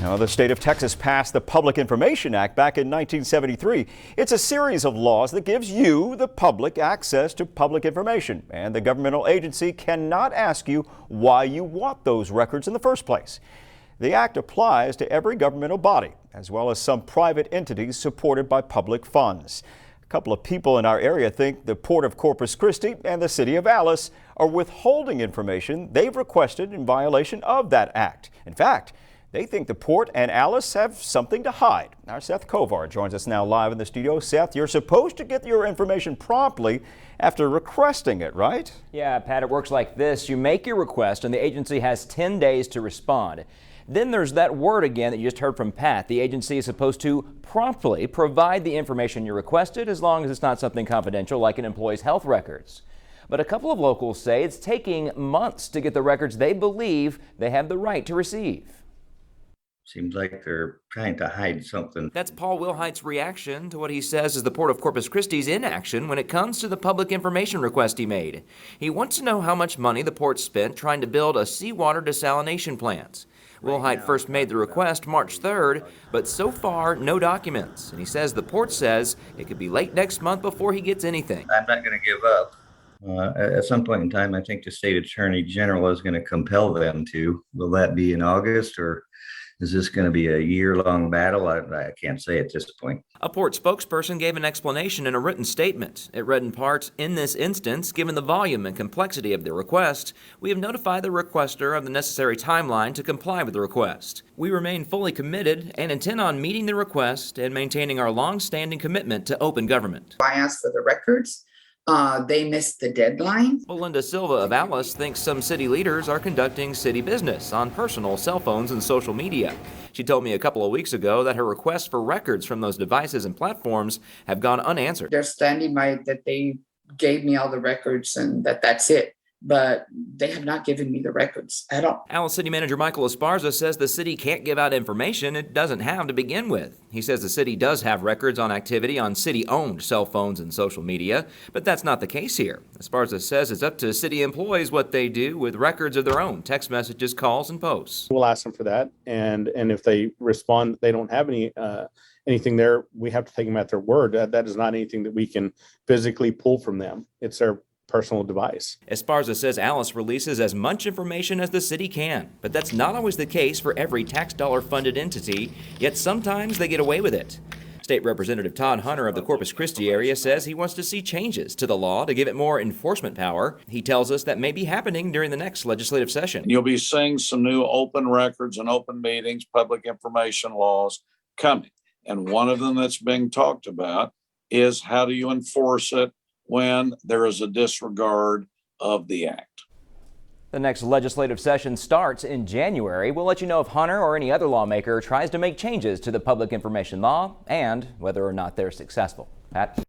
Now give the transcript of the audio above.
Now, the state of Texas passed the Public Information Act back in 1973. It's a series of laws that gives you, the public, access to public information, and the governmental agency cannot ask you why you want those records in the first place. The act applies to every governmental body, as well as some private entities supported by public funds. A couple of people in our area think the Port of Corpus Christi and the City of Alice are withholding information they've requested in violation of that act. In fact, they think the Port and Alice have something to hide. Our Seth Kovar joins us now live in the studio. Seth, you're supposed to get your information promptly after requesting it, right? Yeah, Pat, it works like this. You make your request and the agency has 10 days to respond. Then there's that word again that you just heard from Pat. The agency is supposed to promptly provide the information you requested, as long as it's not something confidential like an employee's health records. But a couple of locals say it's taking months to get the records they believe they have the right to receive. Seems like they're trying to hide something. That's Paul Wilhite's reaction to what he says is the Port of Corpus Christi's inaction when it comes to the public information request he made. He wants to know how much money the port spent trying to build a seawater desalination plant. Wilhite first made the request March 3rd, but so far, no documents. And he says the port says it could be late next month before he gets anything. I'm not going to give up. At some point in time, I think the state attorney general is going to compel them to. Will that be in August, or is this going to be a year-long battle? I can't say at this point. A port spokesperson gave an explanation in a written statement. It read in part, "In this instance, given the volume and complexity of the request, we have notified the requester of the necessary timeline to comply with the request. We remain fully committed and intend on meeting the request and maintaining our long-standing commitment to open government." I asked for the records. They missed the deadline. Belinda Silva of Alice thinks some city leaders are conducting city business on personal cell phones and social media. She told me a couple of weeks ago that her requests for records from those devices and platforms have gone unanswered. They're standing by that they gave me all the records and that's it. But they have not given me the records at all. Alice City Manager Michael Esparza says the city can't give out information it doesn't have to begin with. He says the city does have records on activity on city-owned cell phones and social media, but that's not the case here. Esparza says it's up to city employees what they do with records of their own, text messages, calls, and posts. We'll ask them for that, and if they respond they don't have anything there, we have to take them at their word. That is not anything that we can physically pull from them. It's their personal device. Esparza says Alice releases as much information as the city can, but that's not always the case for every tax dollar funded entity, yet sometimes they get away with it. State Representative Todd Hunter of the Corpus Christi area says he wants to see changes to the law to give it more enforcement power. He tells us that may be happening during the next legislative session. You'll be seeing some new open records and open meetings, public information laws coming. And one of them that's being talked about is how do you enforce it when there is a disregard of the act. The next legislative session starts in January. We'll let you know if Hunter or any other lawmaker tries to make changes to the public information law and whether or not they're successful. Pat?